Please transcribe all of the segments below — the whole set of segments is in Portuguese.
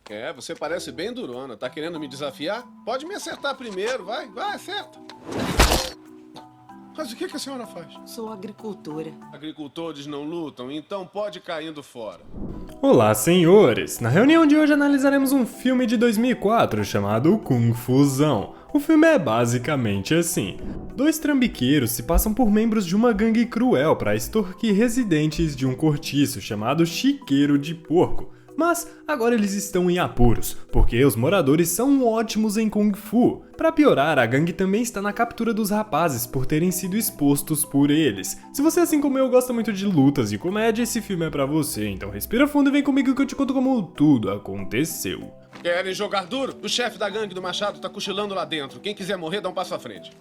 É, você parece bem durona. Tá querendo me desafiar? Pode me acertar primeiro, vai, acerta. Mas o que a senhora faz? Sou agricultora. Agricultores não lutam, então pode cair indo fora. Olá, senhores! Na reunião de hoje analisaremos um filme de 2004 chamado Kung Fusão. O filme é basicamente assim: dois trambiqueiros se passam por membros de uma gangue cruel para extorquir residentes de um cortiço chamado Chiqueiro de Porco. Mas agora eles estão em apuros, porque os moradores são ótimos em Kung Fu. Para piorar, a gangue também está na captura dos rapazes por terem sido expostos por eles. Se você, assim como eu, gosta muito de lutas e comédia, esse filme é pra você, então respira fundo e vem comigo que eu te conto como tudo aconteceu. Querem jogar duro? O chefe da gangue do Machado tá cochilando lá dentro. Quem quiser morrer, dá um passo à frente.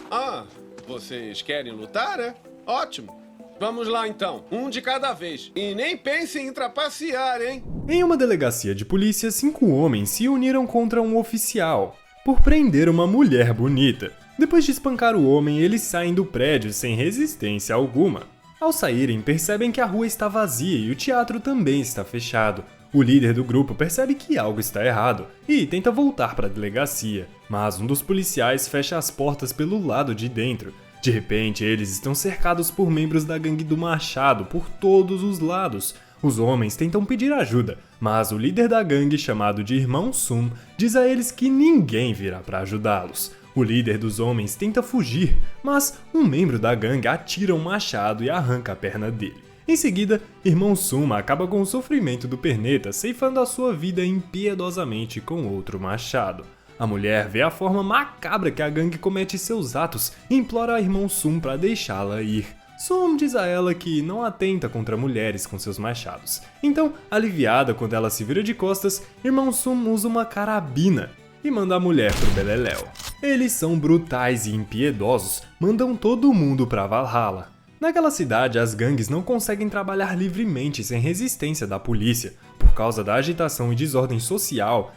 Ah, vocês querem lutar, é? Ótimo. Vamos lá então, um de cada vez. E nem pensem em trapacear, hein? Em uma delegacia de polícia, 5 homens se uniram contra um oficial por prender uma mulher bonita. Depois de espancar o homem, eles saem do prédio sem resistência alguma. Ao saírem, percebem que a rua está vazia e o teatro também está fechado. O líder do grupo percebe que algo está errado e tenta voltar para a delegacia, mas um dos policiais fecha as portas pelo lado de dentro. De repente, eles estão cercados por membros da gangue do Machado por todos os lados. Os homens tentam pedir ajuda, mas o líder da gangue, chamado de Irmão Sum, diz a eles que ninguém virá para ajudá-los. O líder dos homens tenta fugir, mas um membro da gangue atira um machado e arranca a perna dele. Em seguida, Irmão Sum acaba com o sofrimento do perneta, ceifando a sua vida impiedosamente com outro machado. A mulher vê a forma macabra que a gangue comete seus atos e implora a Irmão Sum para deixá-la ir. Sum diz a ela que não atenta contra mulheres com seus machados. Então, aliviada quando ela se vira de costas, Irmão Sum usa uma carabina e manda a mulher pro beleléu. Eles são brutais e impiedosos, mandam todo mundo pra Valhalla. Naquela cidade, as gangues não conseguem trabalhar livremente sem resistência da polícia, por causa da agitação e desordem social.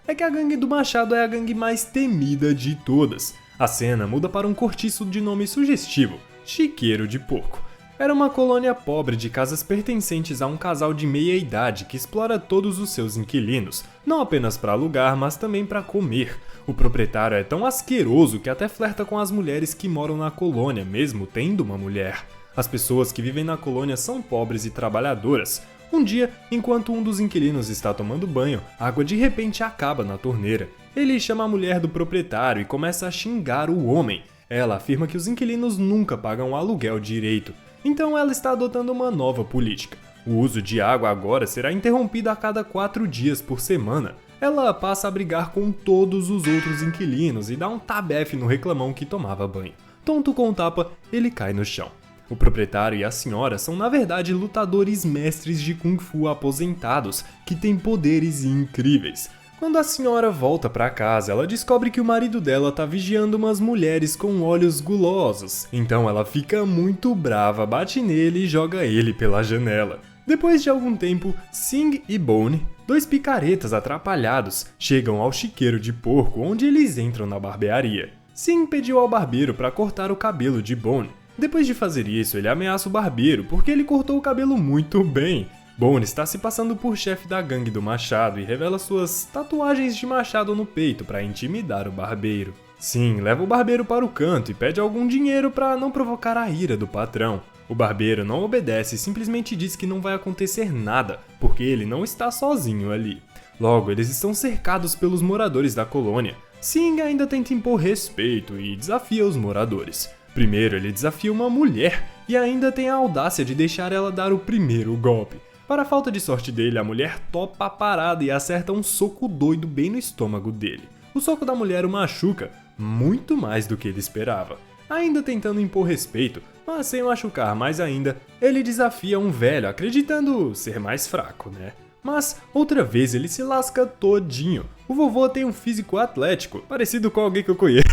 É que a gangue do Machado é a gangue mais temida de todas. A cena muda para um cortiço de nome sugestivo, Chiqueiro de Porco. Era uma colônia pobre de casas pertencentes a um casal de meia-idade que explora todos os seus inquilinos, não apenas para alugar, mas também para comer. O proprietário é tão asqueroso que até flerta com as mulheres que moram na colônia, mesmo tendo uma mulher. As pessoas que vivem na colônia são pobres e trabalhadoras. Um dia, enquanto um dos inquilinos está tomando banho, a água de repente acaba na torneira. Ele chama a mulher do proprietário e começa a xingar o homem. Ela afirma que os inquilinos nunca pagam o aluguel direito. Então ela está adotando uma nova política. O uso de água agora será interrompido a cada 4 dias por semana. Ela passa a brigar com todos os outros inquilinos e dá um tabefe no reclamão que tomava banho. Tonto com o tapa, ele cai no chão. O proprietário e a senhora são na verdade lutadores mestres de Kung Fu aposentados, que têm poderes incríveis. Quando a senhora volta para casa, ela descobre que o marido dela tá vigiando umas mulheres com olhos gulosos. Então ela fica muito brava, bate nele e joga ele pela janela. Depois de algum tempo, Sing e Bone, 2 picaretas atrapalhados, chegam ao Chiqueiro de Porco, onde eles entram na barbearia. Sing pediu ao barbeiro para cortar o cabelo de Bone. Depois de fazer isso, ele ameaça o barbeiro porque ele cortou o cabelo muito bem. Bone está se passando por chefe da gangue do Machado e revela suas tatuagens de machado no peito para intimidar o barbeiro. Sim, leva o barbeiro para o canto e pede algum dinheiro para não provocar a ira do patrão. O barbeiro não obedece e simplesmente diz que não vai acontecer nada, porque ele não está sozinho ali. Logo, eles estão cercados pelos moradores da colônia. Sing ainda tenta impor respeito e desafia os moradores. Primeiro, ele desafia uma mulher e ainda tem a audácia de deixar ela dar o primeiro golpe. Para a falta de sorte dele, a mulher topa a parada e acerta um soco doido bem no estômago dele. O soco da mulher o machuca, muito mais do que ele esperava. Ainda tentando impor respeito, mas sem machucar mais ainda, ele desafia um velho, acreditando ser mais fraco, né? Mas, outra vez, ele se lasca todinho. O vovô tem um físico atlético, parecido com alguém que eu conheço.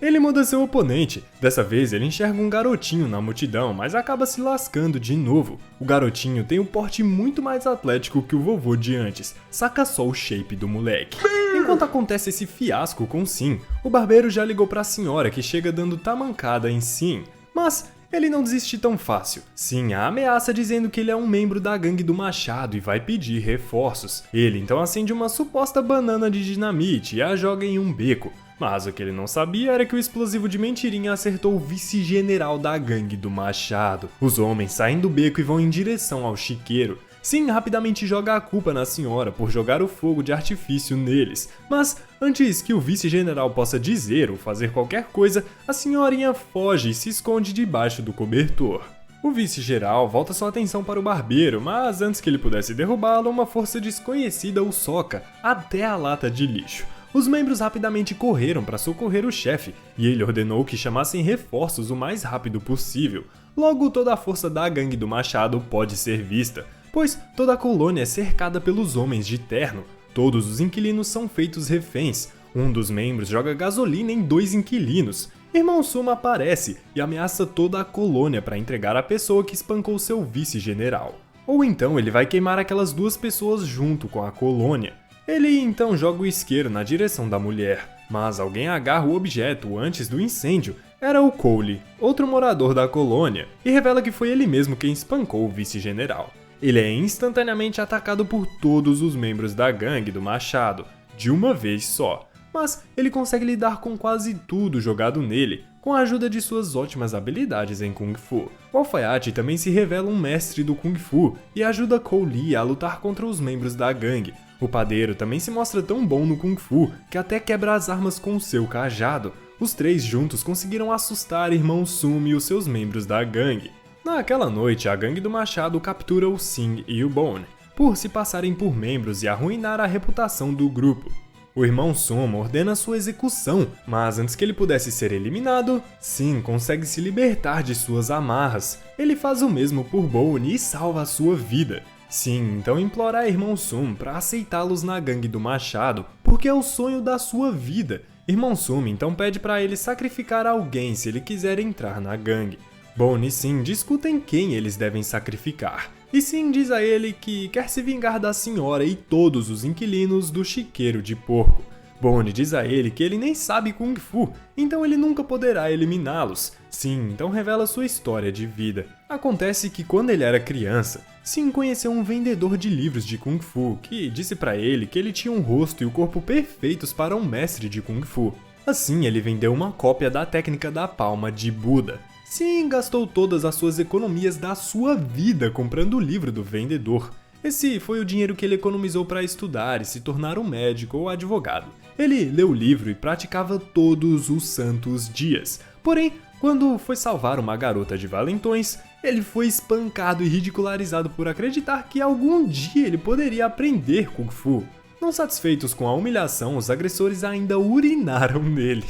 Ele muda seu oponente. Dessa vez, ele enxerga um garotinho na multidão, mas acaba se lascando de novo. O garotinho tem um porte muito mais atlético que o vovô de antes. Saca só o shape do moleque. Enquanto acontece esse fiasco com Sim, o barbeiro já ligou pra senhora que chega dando tamancada em Sim. Mas ele não desiste tão fácil. Sim, a ameaça dizendo que ele é um membro da gangue do Machado e vai pedir reforços. Ele então acende uma suposta banana de dinamite e a joga em um beco. Mas o que ele não sabia era que o explosivo de mentirinha acertou o vice-general da gangue do Machado. Os homens saem do beco e vão em direção ao chiqueiro. Sim, rapidamente joga a culpa na senhora por jogar o fogo de artifício neles. Mas antes que o vice-general possa dizer ou fazer qualquer coisa, a senhorinha foge e se esconde debaixo do cobertor. O vice-geral volta sua atenção para o barbeiro, mas antes que ele pudesse derrubá-lo, uma força desconhecida o soca até a lata de lixo. Os membros rapidamente correram para socorrer o chefe, e ele ordenou que chamassem reforços o mais rápido possível. Logo, toda a força da gangue do Machado pode ser vista, pois toda a colônia é cercada pelos homens de terno. Todos os inquilinos são feitos reféns. Um dos membros joga gasolina em 2 inquilinos. Irmão Suma aparece e ameaça toda a colônia para entregar a pessoa que espancou seu vice-general. Ou então ele vai queimar aquelas 2 pessoas junto com a colônia. Ele então joga o isqueiro na direção da mulher, mas alguém agarra o objeto antes do incêndio. Era o Cole, outro morador da colônia, e revela que foi ele mesmo quem espancou o vice-general. Ele é instantaneamente atacado por todos os membros da gangue do Machado, de uma vez só. Mas ele consegue lidar com quase tudo jogado nele, com a ajuda de suas ótimas habilidades em Kung Fu. O alfaiate também se revela um mestre do Kung Fu e ajuda Cole a lutar contra os membros da gangue. O padeiro também se mostra tão bom no Kung Fu que até quebra as armas com seu cajado. Os 3 juntos conseguiram assustar Irmão Suma e os seus membros da gangue. Naquela noite, a gangue do Machado captura o Sing e o Bone, por se passarem por membros e arruinar a reputação do grupo. O Irmão Suma ordena sua execução, mas antes que ele pudesse ser eliminado, Sing consegue se libertar de suas amarras. Ele faz o mesmo por Bone e salva a sua vida. Sing então implora a Irmão Suma para aceitá-los na gangue do Machado, porque é o sonho da sua vida. Irmão Suma então pede para ele sacrificar alguém se ele quiser entrar na gangue. Bone e Sing discutem quem eles devem sacrificar, e Sing diz a ele que quer se vingar da senhora e todos os inquilinos do chiqueiro de porco. Bone diz a ele que ele nem sabe Kung Fu, então ele nunca poderá eliminá-los. Sing então revela sua história de vida. Acontece que quando ele era criança, Sing conheceu um vendedor de livros de Kung Fu que disse para ele que ele tinha um rosto e o corpo perfeitos para um mestre de Kung Fu. Assim, ele vendeu uma cópia da técnica da palma de Buda. Sing gastou todas as suas economias da sua vida comprando o livro do vendedor. Esse foi o dinheiro que ele economizou para estudar e se tornar um médico ou advogado. Ele leu o livro e praticava todos os santos dias. Porém, quando foi salvar uma garota de valentões, ele foi espancado e ridicularizado por acreditar que algum dia ele poderia aprender Kung Fu. Não satisfeitos com a humilhação, os agressores ainda urinaram nele.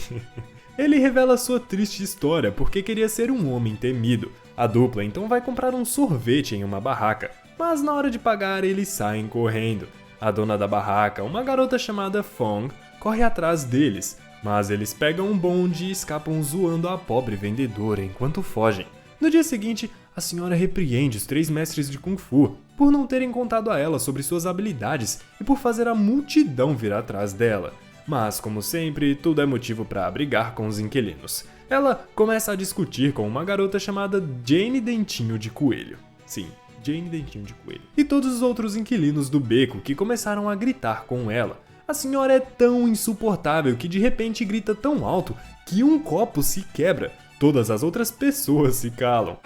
Ele revela sua triste história porque queria ser um homem temido. A dupla então vai comprar um sorvete em uma barraca, mas na hora de pagar eles saem correndo. A dona da barraca, uma garota chamada Fong, corre atrás deles, mas eles pegam um bonde e escapam zoando a pobre vendedora enquanto fogem. No dia seguinte, a senhora repreende os 3 mestres de Kung Fu por não terem contado a ela sobre suas habilidades e por fazer a multidão vir atrás dela. Mas, como sempre, tudo é motivo para brigar com os inquilinos. Ela começa a discutir com uma garota chamada Jane Dentinho de Coelho. Sim, Jane Dentinho de Coelho. E todos os outros inquilinos do beco que começaram a gritar com ela. A senhora é tão insuportável que de repente grita tão alto que um copo se quebra. Todas as outras pessoas se calam.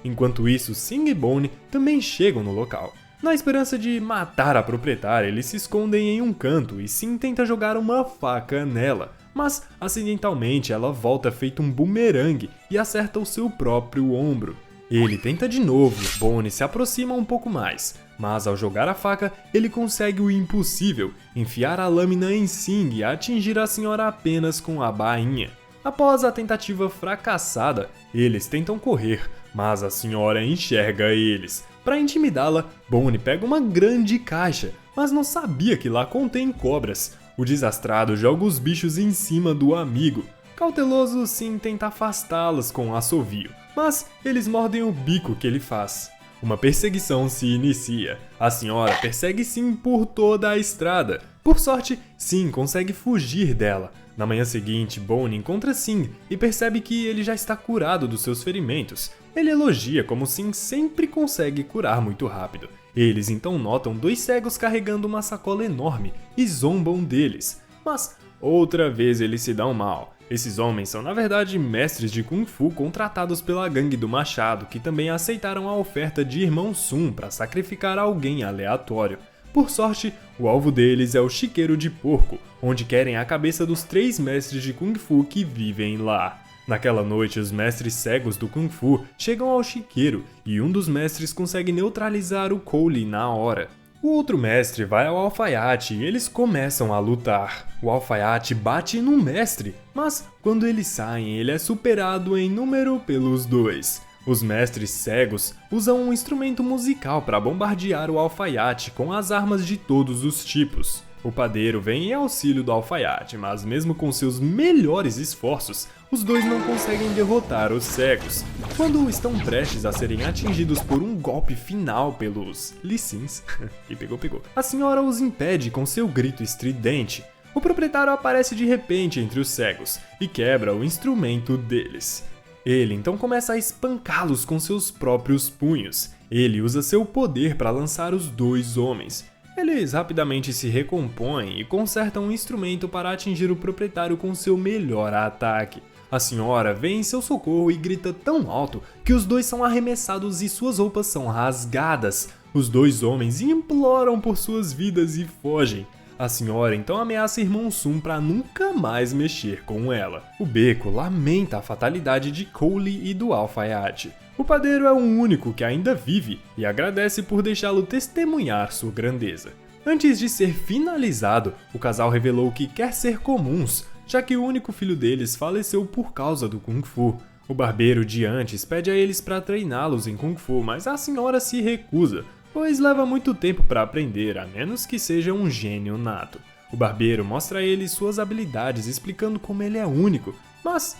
Enquanto isso, Sing e Bone também chegam no local. Na esperança de matar a proprietária, eles se escondem em um canto e Sing tenta jogar uma faca nela, mas acidentalmente ela volta feito um bumerangue e acerta o seu próprio ombro. Ele tenta de novo, Bone se aproxima um pouco mais, mas ao jogar a faca, ele consegue o impossível, enfiar a lâmina em Sing e atingir a senhora apenas com a bainha. Após a tentativa fracassada, eles tentam correr, mas a senhora enxerga eles. Para intimidá-la, Bone pega uma grande caixa, mas não sabia que lá contém cobras. O desastrado joga os bichos em cima do amigo. Cauteloso, Sing tenta afastá-las com um assovio, mas eles mordem o bico que ele faz. Uma perseguição se inicia. A senhora persegue Sing por toda a estrada. Por sorte, Sing consegue fugir dela, Na manhã seguinte, Bone encontra Sing e percebe que ele já está curado dos seus ferimentos. Ele elogia como Sing sempre consegue curar muito rápido. Eles então notam 2 cegos carregando uma sacola enorme e zombam deles. Mas outra vez eles se dão mal. Esses homens são na verdade mestres de Kung Fu contratados pela gangue do Machado, que também aceitaram a oferta de Irmão Sun para sacrificar alguém aleatório. Por sorte, o alvo deles é o Chiqueiro de Porco, onde querem a cabeça dos 3 mestres de Kung Fu que vivem lá. Naquela noite, os mestres cegos do Kung Fu chegam ao Chiqueiro e um dos mestres consegue neutralizar o Cole na hora. O outro mestre vai ao alfaiate e eles começam a lutar. O alfaiate bate no mestre, mas quando eles saem, ele é superado em número pelos 2. Os mestres cegos usam um instrumento musical para bombardear o alfaiate com as armas de todos os tipos. O padeiro vem em auxílio do alfaiate, mas mesmo com seus melhores esforços, os dois não conseguem derrotar os cegos. Quando estão prestes a serem atingidos por um golpe final pelos Licins, e pegou, a senhora os impede com seu grito estridente. O proprietário aparece de repente entre os cegos e quebra o instrumento deles. Ele então começa a espancá-los com seus próprios punhos. Ele usa seu poder para lançar os 2 homens. Eles rapidamente se recompõem e consertam um instrumento para atingir o proprietário com seu melhor ataque. A senhora vem em seu socorro e grita tão alto que os 2 são arremessados e suas roupas são rasgadas. Os 2 homens imploram por suas vidas e fogem. A senhora então ameaça Irmão Sun para nunca mais mexer com ela. O beco lamenta a fatalidade de Cole e do alfaiate. O padeiro é o único que ainda vive e agradece por deixá-lo testemunhar sua grandeza. Antes de ser finalizado, o casal revelou que quer ser comuns, já que o único filho deles faleceu por causa do Kung Fu. O barbeiro de antes pede a eles para treiná-los em Kung Fu, mas a senhora se recusa, pois leva muito tempo para aprender, a menos que seja um gênio nato. O barbeiro mostra a eles suas habilidades, explicando como ele é único, mas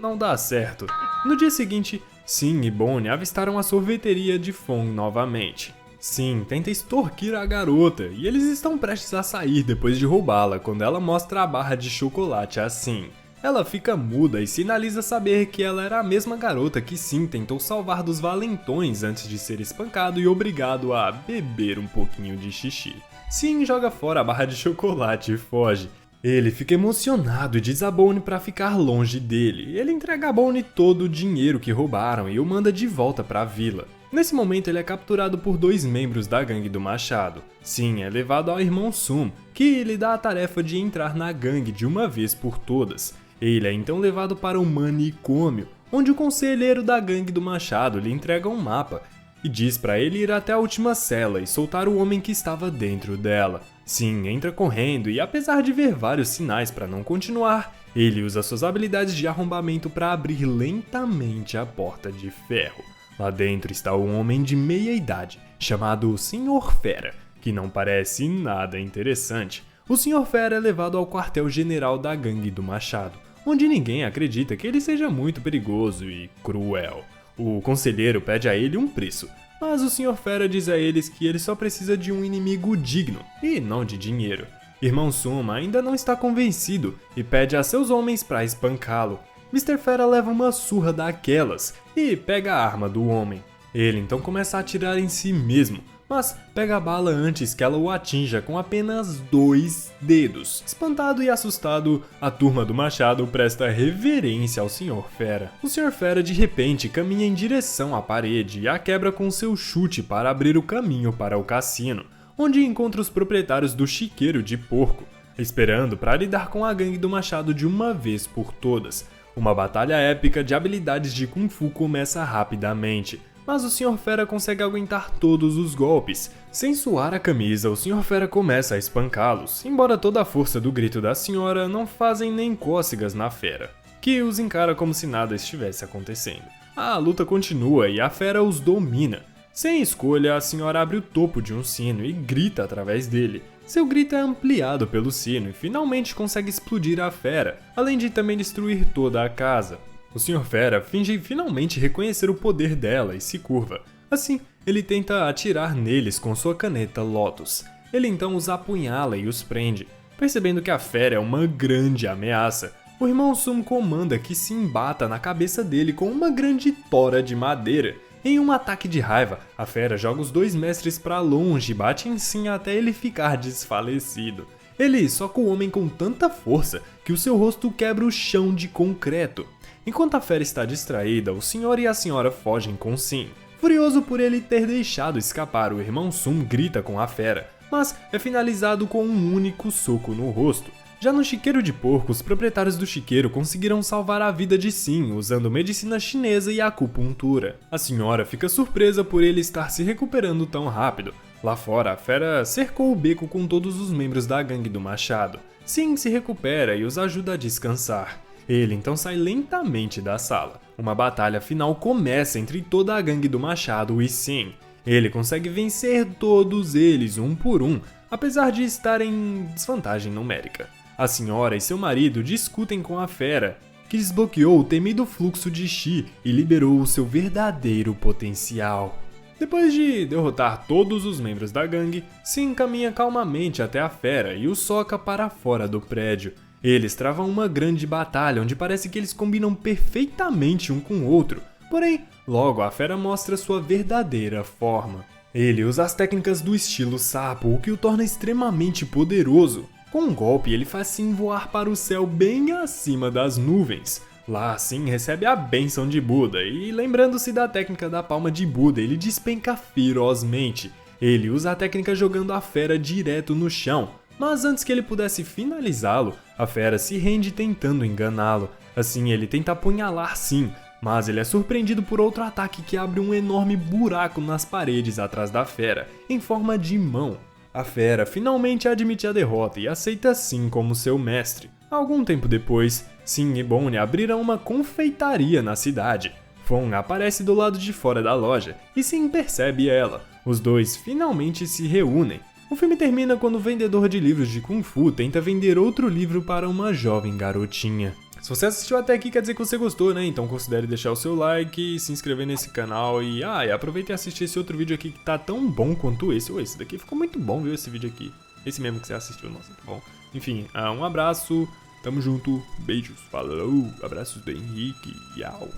não dá certo. No dia seguinte, Sing e Bone avistaram a sorveteria de Fong novamente. Sing tenta extorquir a garota e eles estão prestes a sair depois de roubá-la quando ela mostra a barra de chocolate a Sing. Ela fica muda e sinaliza saber que ela era a mesma garota que Sing tentou salvar dos valentões antes de ser espancado e obrigado a beber um pouquinho de xixi. Sing joga fora a barra de chocolate e foge. Ele fica emocionado e diz a Bone para ficar longe dele. Ele entrega a Bone todo o dinheiro que roubaram e o manda de volta para a vila. Nesse momento ele é capturado por 2 membros da gangue do Machado. Sing é levado ao Irmão Sun, que lhe dá a tarefa de entrar na gangue de uma vez por todas. Ele é então levado para um manicômio, onde o conselheiro da gangue do Machado lhe entrega um mapa e diz para ele ir até a última cela e soltar o homem que estava dentro dela. Sing entra correndo e, apesar de ver vários sinais para não continuar, ele usa suas habilidades de arrombamento para abrir lentamente a porta de ferro. Lá dentro está um homem de meia idade, chamado Sr. Fera, que não parece nada interessante. O Sr. Fera é levado ao quartel-general da gangue do Machado, onde ninguém acredita que ele seja muito perigoso e cruel. O conselheiro pede a ele um preço, mas o Sr. Fera diz a eles que ele só precisa de um inimigo digno e não de dinheiro. Irmão Suma ainda não está convencido e pede a seus homens para espancá-lo. Mr. Fera leva uma surra daquelas e pega a arma do homem. Ele então começa a atirar em si mesmo, mas pega a bala antes que ela o atinja com apenas 2 dedos. Espantado e assustado, a turma do Machado presta reverência ao Sr. Fera. O Sr. Fera de repente caminha em direção à parede e a quebra com seu chute para abrir o caminho para o cassino, onde encontra os proprietários do Chiqueiro de Porco, esperando para lidar com a gangue do Machado de uma vez por todas. Uma batalha épica de habilidades de Kung Fu começa rapidamente, mas o Sr. Fera consegue aguentar todos os golpes. Sem suar a camisa, o Sr. Fera começa a espancá-los, embora toda a força do grito da senhora não fazem nem cócegas na fera, que os encara como se nada estivesse acontecendo. A luta continua e a fera os domina. Sem escolha, a senhora abre o topo de um sino e grita através dele. Seu grito é ampliado pelo sino e finalmente consegue explodir a fera, além de também destruir toda a casa. O Sr. Fera finge finalmente reconhecer o poder dela e se curva. Assim, ele tenta atirar neles com sua caneta Lotus. Ele então os apunhala e os prende. Percebendo que a fera é uma grande ameaça, o irmão Sum comanda que se embata na cabeça dele com uma grande tora de madeira. Em um ataque de raiva, a fera joga os dois mestres para longe e bate em Sin até ele ficar desfalecido. Ele soca o homem com tanta força que o seu rosto quebra o chão de concreto. Enquanto a fera está distraída, o senhor e a senhora fogem com Sin. Furioso por ele ter deixado escapar, o irmão Sum grita com a fera, mas é finalizado com um único soco no rosto. Já no chiqueiro de porco, os proprietários do chiqueiro conseguiram salvar a vida de Sin usando medicina chinesa e acupuntura. A senhora fica surpresa por ele estar se recuperando tão rápido. Lá fora, a fera cercou o beco com todos os membros da gangue do machado. Sin se recupera e os ajuda a descansar. Ele então sai lentamente da sala. Uma batalha final começa entre toda a gangue do machado e Sin. Ele consegue vencer todos eles um por um, apesar de estar em desvantagem numérica. A senhora e seu marido discutem com a fera, que desbloqueou o temido fluxo de Chi e liberou o seu verdadeiro potencial. Depois de derrotar todos os membros da gangue, Sin caminha calmamente até a fera e o soca para fora do prédio. Eles travam uma grande batalha onde parece que eles combinam perfeitamente um com o outro, porém, logo a fera mostra sua verdadeira forma. Ele usa as técnicas do estilo sapo, o que o torna extremamente poderoso. Com um golpe, ele faz Sin voar para o céu bem acima das nuvens. Lá, Sin recebe a bênção de Buda e, lembrando-se da técnica da palma de Buda, ele despenca ferozmente. Ele usa a técnica jogando a fera direto no chão, mas antes que ele pudesse finalizá-lo, a fera se rende tentando enganá-lo. Assim, ele tenta apunhalar Sin, mas ele é surpreendido por outro ataque que abre um enorme buraco nas paredes atrás da fera, em forma de mão. A fera finalmente admite a derrota e aceita Sin como seu mestre. Algum tempo depois, Sin e Bonnie abriram uma confeitaria na cidade. Fong aparece do lado de fora da loja e Sin percebe ela. Os dois finalmente se reúnem. O filme termina quando o vendedor de livros de Kung Fu tenta vender outro livro para uma jovem garotinha. Se você assistiu até aqui, quer dizer que você gostou, né? Então considere deixar o seu like, se inscrever nesse canal e aproveita e assiste esse outro vídeo aqui que tá tão bom quanto esse. Esse daqui ficou muito bom, viu, esse vídeo aqui. Esse mesmo que você assistiu, nossa, tá bom. Enfim, um abraço, tamo junto, beijos, falou, abraços do Henrique, tchau.